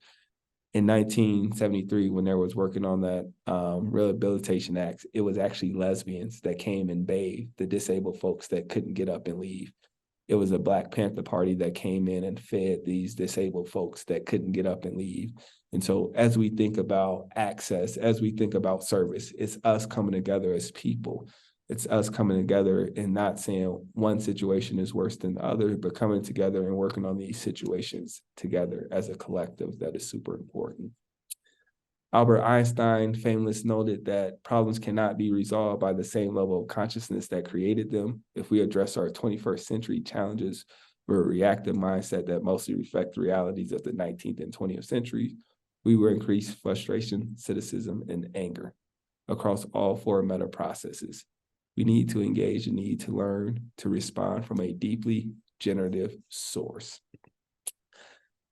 In 1973, when there was working on that Rehabilitation Act, it was actually lesbians that came and bathed the disabled folks that couldn't get up and leave. It was a Black Panther Party that came in and fed these disabled folks that couldn't get up and leave. And so as we think about access, as we think about service, it's us coming together as people. It's us coming together and not saying one situation is worse than the other, but coming together and working on these situations together as a collective. That is super important. Albert Einstein famously noted that problems cannot be resolved by the same level of consciousness that created them. If we address our 21st century challenges with a reactive mindset that mostly reflect the realities of the 19th and 20th centuries, we will increase frustration, cynicism, and anger across all four meta processes. We need to engage and need to learn to respond from a deeply generative source.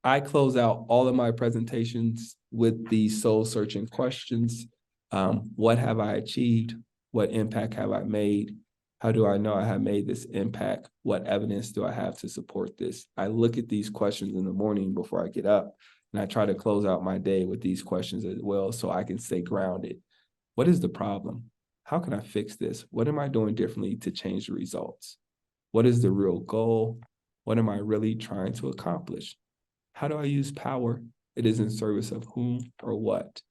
I close out all of my presentations with these soul-searching questions. What have I achieved? What impact have I made? How do I know I have made this impact? What evidence do I have to support this? I look at these questions in the morning before I get up, and I try to close out my day with these questions as well so I can stay grounded. What is the problem? How can I fix this? What am I doing differently to change the results? What is the real goal? What am I really trying to accomplish? How do I use power? It is in service of whom or what?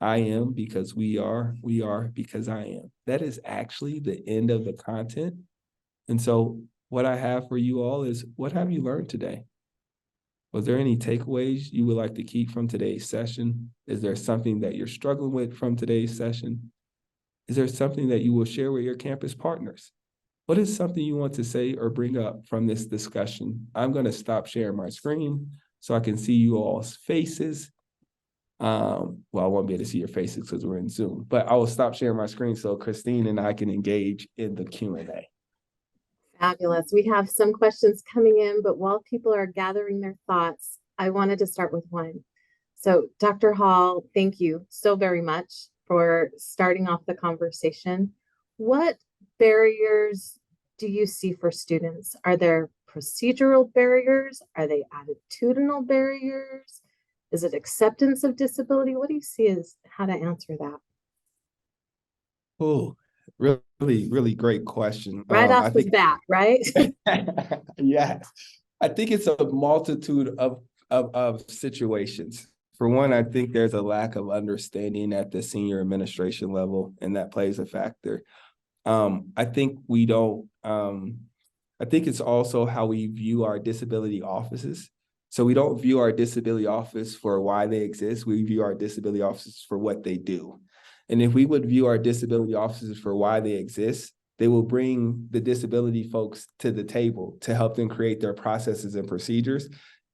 I am because we are because I am. That is actually the end of the content. And so what I have for you all is, what have you learned today? Was there any takeaways you would like to keep from today's session? Is there something that you're struggling with from today's session? Is there something that you will share with your campus partners? What is something you want to say or bring up from this discussion? I'm going to stop sharing my screen so I can see you all's faces. Well, I won't be able to see your faces because we're in Zoom, but I will stop sharing my screen so Christine and I can engage in the Q&A. Fabulous. We have some questions coming in, but while people are gathering their thoughts, I wanted to start with one. So Dr. Hall, thank you so very much for starting off the conversation. What barriers do you see for students? Are there procedural barriers? Are they attitudinal barriers? Is it acceptance of disability? What do you see as how to answer that? Oh, really, really great question. Right off the bat, right? Yes. I think it's a multitude of situations. For one, I think there's a lack of understanding at the senior administration level, and that plays a factor. I think we don't, I think it's also how we view our disability offices. So we don't view our disability office for why they exist. We view our disability offices for what they do. And if we would view our disability offices for why they exist, they will bring the disability folks to the table to help them create their processes and procedures,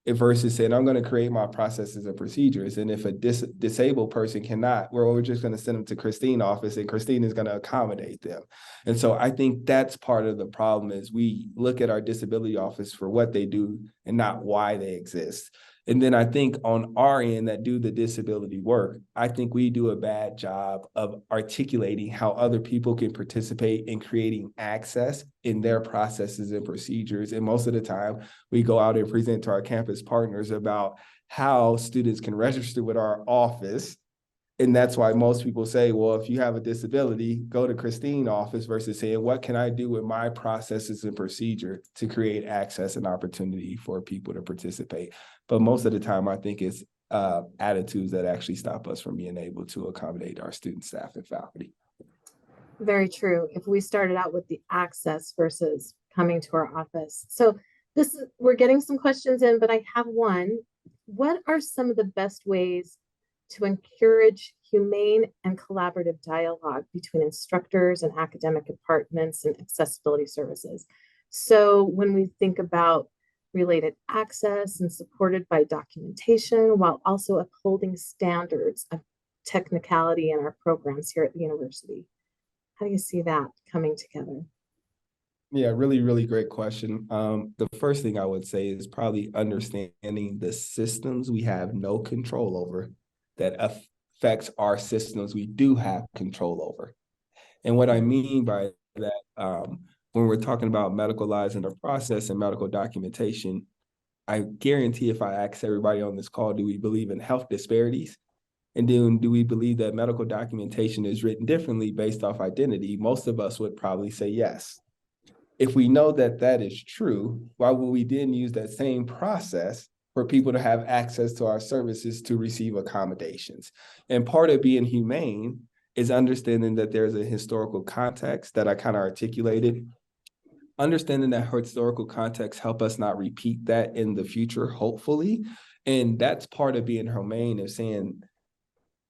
versus saying, I'm going to create my processes and procedures. And if a disabled person cannot, we're just going to send them to Christine's office and Christine is going to accommodate them. And so I think that's part of the problem, is we look at our disability office for what they do and not why they exist. And then I think on our end that do the disability work, I think we do a bad job of articulating how other people can participate in creating access in their processes and procedures. And most of the time, we go out and present to our campus partners about how students can register with our office. And that's why most people say, well, if you have a disability, go to Christine's office, versus saying, what can I do with my processes and procedure to create access and opportunity for people to participate? But most of the time, I think it's attitudes that actually stop us from being able to accommodate our student, staff, and faculty. Very true. If we started out with the access versus coming to our office. So we're getting some questions in, but I have one. What are some of the best ways to encourage humane and collaborative dialogue between instructors and academic departments and accessibility services? So when we think about related access and supported by documentation, while also upholding standards of technicality in our programs here at the university, how do you see that coming together? Yeah, really, really great question. The first thing I would say is probably understanding the systems we have no control over that affects our systems we do have control over. And what I mean by that, when we're talking about medical lives in the process and medical documentation, I guarantee if I ask everybody on this call, do we believe in health disparities? And then do we believe that medical documentation is written differently based off identity? Most of us would probably say yes. If we know that that is true, why would we then use that same process for people to have access to our services to receive accommodations? And part of being humane is understanding that there's a historical context that I kind of articulated. Understanding that historical context help us not repeat that in the future, hopefully. And that's part of being humane, of saying,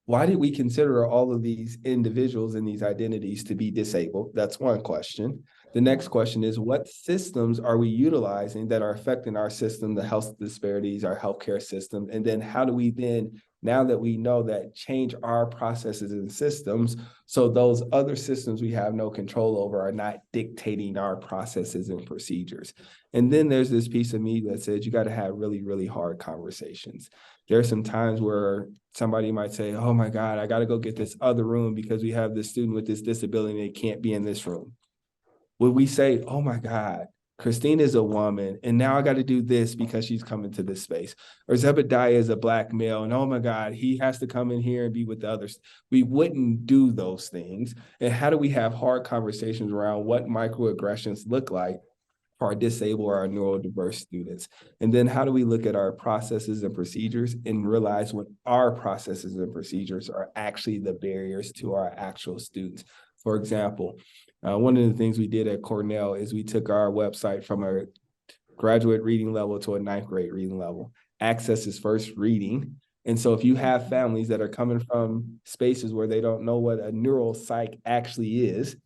why did we consider all of these individuals and these identities to be disabled? That's one question. The next question is, what systems are we utilizing that are affecting our system, the health disparities, our healthcare system? And then how do we then, now that we know that, change our processes and systems so those other systems we have no control over are not dictating our processes and procedures? And then there's this piece of me that says you got to have really, really hard conversations. There are some times where somebody might say, oh my God, I got to go get this other room because we have this student with this disability and they can't be in this room. Would we say, oh my God, Christine is a woman, and now I got to do this because she's coming to this space? Or Zebadiah is a Black male, and oh my God, he has to come in here and be with the others. We wouldn't do those things. And how do we have hard conversations around what microaggressions look like for our disabled or our neurodiverse students? And then how do we look at our processes and procedures and realize what our processes and procedures are actually the barriers to our actual students? For example, one of the things we did at Cornell is we took our website from a graduate reading level to a 9th grade reading level. Access is first reading. And so if you have families that are coming from spaces where they don't know what a neuropsych actually is,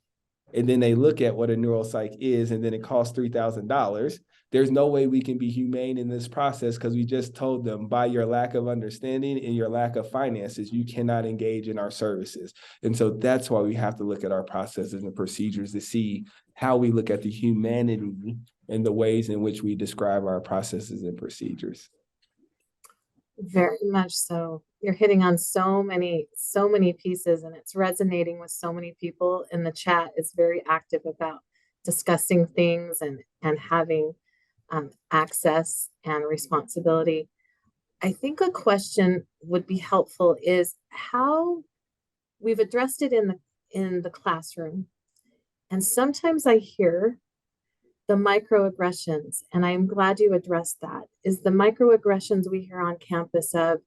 and then they look at what a neuropsych is, and then it costs $3,000, there's no way we can be humane in this process because we just told them, by your lack of understanding and your lack of finances, you cannot engage in our services. And so that's why we have to look at our processes and procedures to see how we look at the humanity and the ways in which we describe our processes and procedures. Very much so. You're hitting on so many pieces, and it's resonating with so many people. In the chat is very active about discussing things and having access and responsibility. I think a question would be helpful is how we've addressed it in the classroom. And sometimes I hear the microaggressions, and I'm glad you addressed that, is the microaggressions we hear on campus of,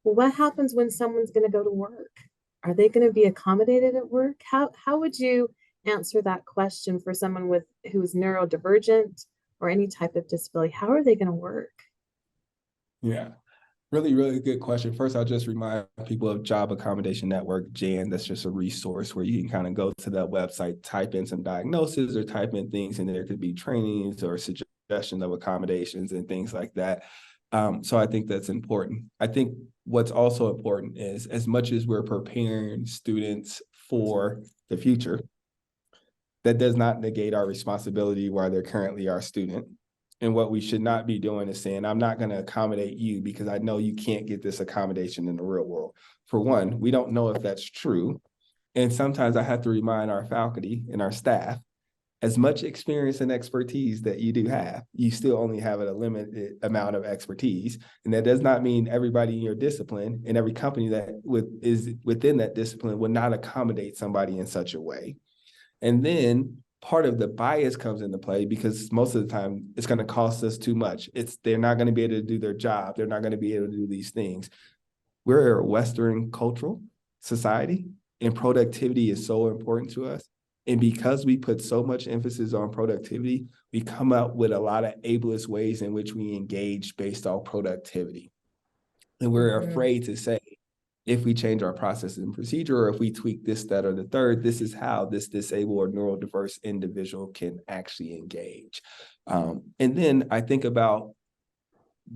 well, what happens when someone's going to go to work? Are they going to be accommodated at work? How would you answer that question for someone who's neurodivergent or any type of disability? How are they going to work? Yeah, really, really good question. First, I'll just remind people of Job Accommodation Network, JAN. That's just a resource where you can kind of go to that website, type in some diagnoses or type in things, and there could be trainings or suggestion of accommodations and things like that. So I think that's important. I think what's also important is, as much as we're preparing students for the future, that does not negate our responsibility while they're currently our student. And what we should not be doing is saying, I'm not going to accommodate you because I know you can't get this accommodation in the real world. For one, we don't know if that's true. And sometimes I have to remind our faculty and our staff, as much experience and expertise that you do have, you still only have a limited amount of expertise. And that does not mean everybody in your discipline and every company that is within that discipline would not accommodate somebody in such a way. And then part of the bias comes into play because most of the time it's going to cost us too much. They're not going to be able to do their job. They're not going to be able to do these things. We're a Western cultural society, and productivity is so important to us. And because we put so much emphasis on productivity, we come up with a lot of ableist ways in which we engage based on productivity. And we're afraid to say, if we change our process and procedure, or if we tweak this, that, or the third, this is how this disabled or neurodiverse individual can actually engage. And then I think about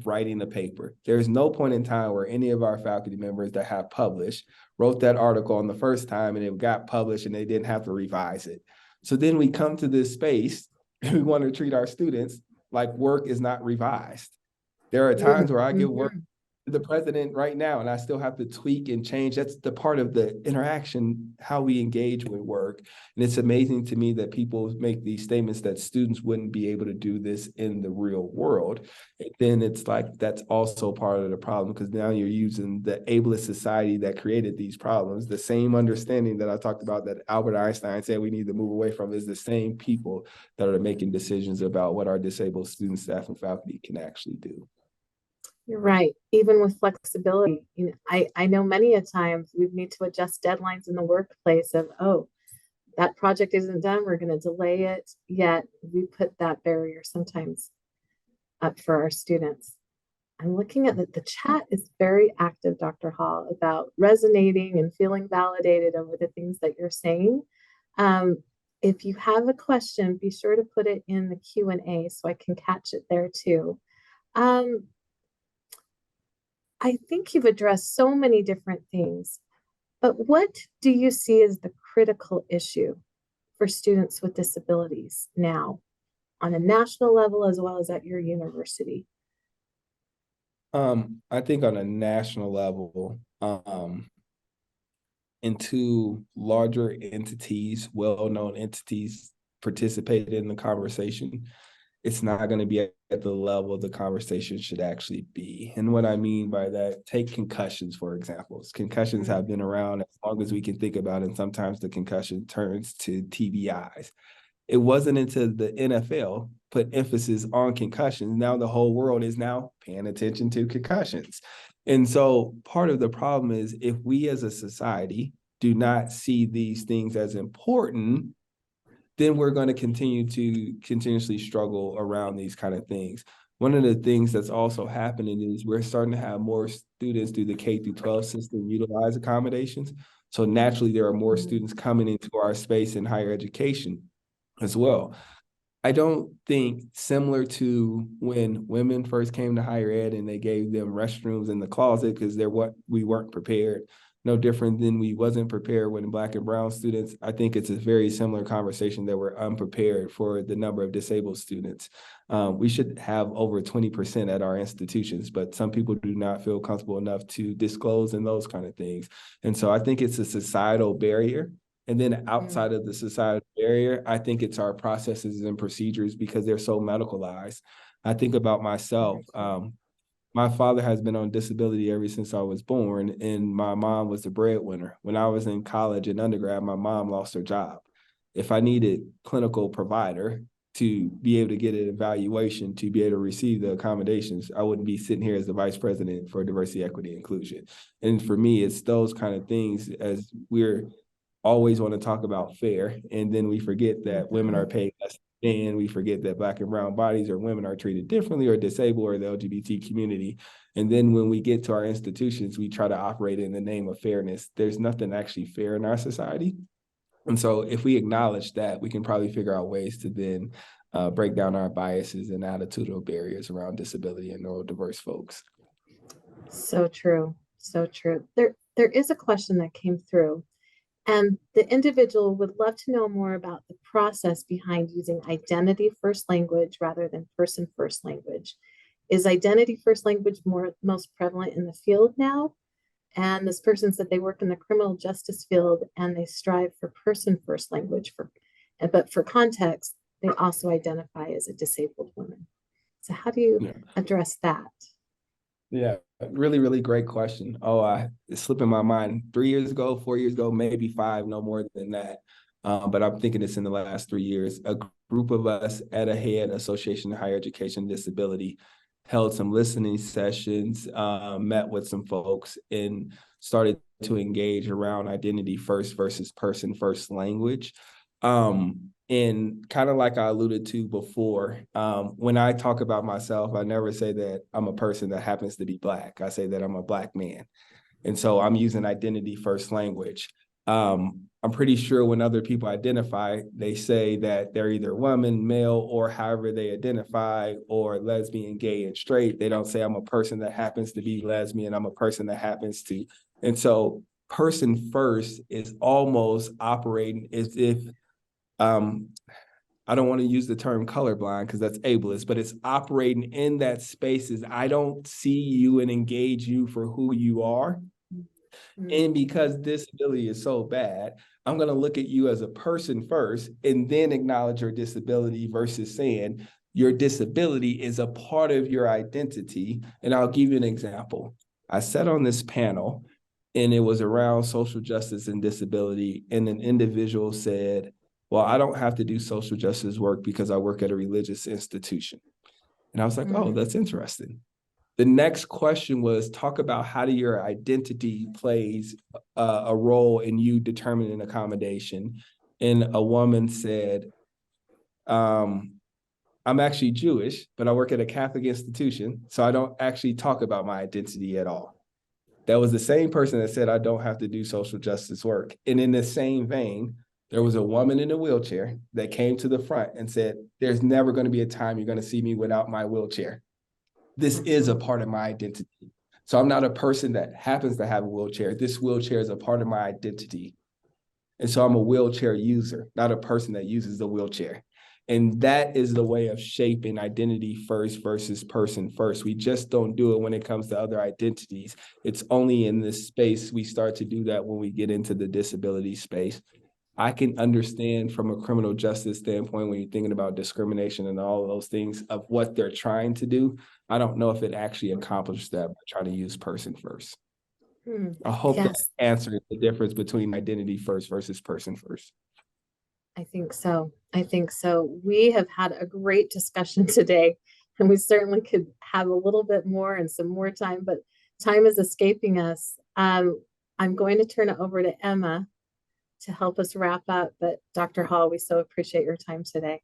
writing a paper. There's no point in time where any of our faculty members that have published wrote that article on the first time and it got published and they didn't have to revise it. So then we come to this space and we want to treat our students like work is not revised. There are times where I give work the president right now, and I still have to tweak and change. That's the part of the interaction, how we engage with work. And it's amazing to me that people make these statements that students wouldn't be able to do this in the real world. And then it's like, that's also part of the problem, because now you're using the ableist society that created these problems. The same understanding that I talked about that Albert Einstein said we need to move away from is the same people that are making decisions about what our disabled students, staff, and faculty can actually do. You're right. Even with flexibility, I know many a times we need to adjust deadlines in the workplace of, oh, that project isn't done, we're going to delay it. Yet we put that barrier sometimes up for our students. I'm looking at the chat is very active, Dr. Hall, about resonating and feeling validated over the things that you're saying. If you have a question, be sure to put it in the Q&A so I can catch it there too. I think you've addressed so many different things, but what do you see as the critical issue for students with disabilities now on a national level as well as at your university? I think on a national level, into larger entities, well-known entities participated in the conversation, it's not going to be at the level the conversation should actually be. And what I mean by that, take concussions, for example. Concussions have been around as long as we can think about it, and sometimes the concussion turns to TBIs. It wasn't until the NFL put emphasis on concussions. Now the whole world is now paying attention to concussions. And so part of the problem is if we as a society do not see these things as important, then we're going to continue to continuously struggle around these kind of things. One of the things that's also happening is we're starting to have more students through the K-12 system utilize accommodations. So naturally, there are more students coming into our space in higher education as well. I don't think, similar to when women first came to higher ed and they gave them restrooms in the closet because we weren't prepared, no different than we wasn't prepared when Black and brown students. I think it's a very similar conversation that we're unprepared for the number of disabled students. We should have over 20% at our institutions, but some people do not feel comfortable enough to disclose and those kind of things. And so I think it's a societal barrier. And then outside of the societal barrier, I think it's our processes and procedures because they're so medicalized. I think about myself. My father has been on disability ever since I was born, and my mom was the breadwinner. When I was in college and undergrad, my mom lost her job. If I needed clinical provider to be able to get an evaluation, to be able to receive the accommodations, I wouldn't be sitting here as the vice president for diversity, equity, inclusion. And for me, it's those kind of things as we're always want to talk about fair, and then we forget that women are paid less than men. We forget that Black and brown bodies or women are treated differently, or disabled, or the LGBT community. And then when we get to our institutions, we try to operate in the name of fairness. There's nothing actually fair in our society. And so if we acknowledge that, we can probably figure out ways to then break down our biases and attitudinal barriers around disability and neurodiverse folks. So true. So true. There is a question that came through. And the individual would love to know more about the process behind using identity first language rather than person first language. Is identity first language most prevalent in the field now? And this person said they work in the criminal justice field and they strive for person first language, but for context, they also identify as a disabled woman. So how do you address that? Yeah, really, really great question. It's slipping my mind. 3 years ago, 4 years ago, maybe 5, no more than that. But I'm thinking it's in the last 3 years. A group of us at a HEAD, Association of Higher Education Disability, held some listening sessions, met with some folks, and started to engage around identity first versus person first language. And kind of like I alluded to before, when I talk about myself, I never say that I'm a person that happens to be Black. I say that I'm a Black man. And so I'm using identity first language. I'm pretty sure when other people identify, they say that they're either woman, male, or however they identify, or lesbian, gay, and straight. They don't say I'm a person that happens to be lesbian. I'm a person that happens to. And so person first is almost operating as if, I don't want to use the term colorblind because that's ableist, but it's operating in that spaces. I don't see you and engage you for who you are. And because disability is so bad, I'm going to look at you as a person first and then acknowledge your disability versus saying your disability is a part of your identity. And I'll give you an example. I sat on this panel and it was around social justice and disability. And an individual said, well, I don't have to do social justice work because I work at a religious institution. And I was like, oh, that's interesting. The next question was talk about how do your identity plays a role in you determining accommodation. And a woman said, I'm actually Jewish, but I work at a Catholic institution, so I don't actually talk about my identity at all. That was the same person that said I don't have to do social justice work. And in the same vein, there was a woman in a wheelchair that came to the front and said, there's never going to be a time you're going to see me without my wheelchair. This is a part of my identity. So I'm not a person that happens to have a wheelchair. This wheelchair is a part of my identity. And so I'm a wheelchair user, not a person that uses the wheelchair. And that is the way of shaping identity first versus person first. We just don't do it when it comes to other identities. It's only in this space we start to do that when we get into the disability space. I can understand from a criminal justice standpoint when you're thinking about discrimination and all of those things of what they're trying to do. I don't know if it actually accomplished that by trying to use person first. I hope that answers the difference between identity first versus person first. I think so. I think so. We have had a great discussion today, and we certainly could have a little bit more and some more time, but time is escaping us. I'm going to turn it over to Emma to help us wrap up. But Dr. Hall, we so appreciate your time today.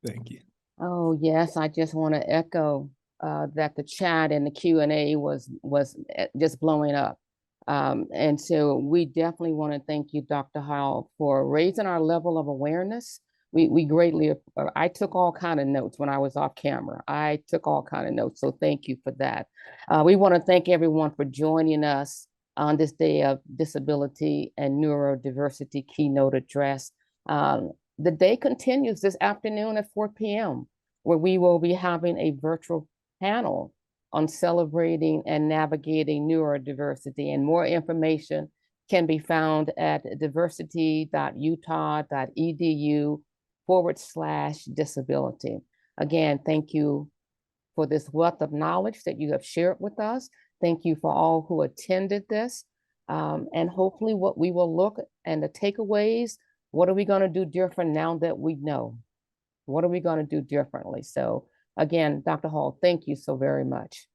Thank you. Oh, yes, I just want to echo that the chat and the Q&A was just blowing up. And so we definitely want to thank you, Dr. Hall, for raising our level of awareness. We greatly, I took all kind of notes when I was off camera. I took all kind of notes, so thank you for that. We want to thank everyone for joining us on this day of Disability and Neurodiversity Keynote Address. The day continues this afternoon at 4 p.m., where we will be having a virtual panel on celebrating and navigating neurodiversity. And more information can be found at diversity.utah.edu/disability. Again, thank you for this wealth of knowledge that you have shared with us. Thank you for all who attended this. And hopefully what we will look and the takeaways, what are we going to do different now that we know? What are we going to do differently? So again, Dr. Hall, thank you so very much.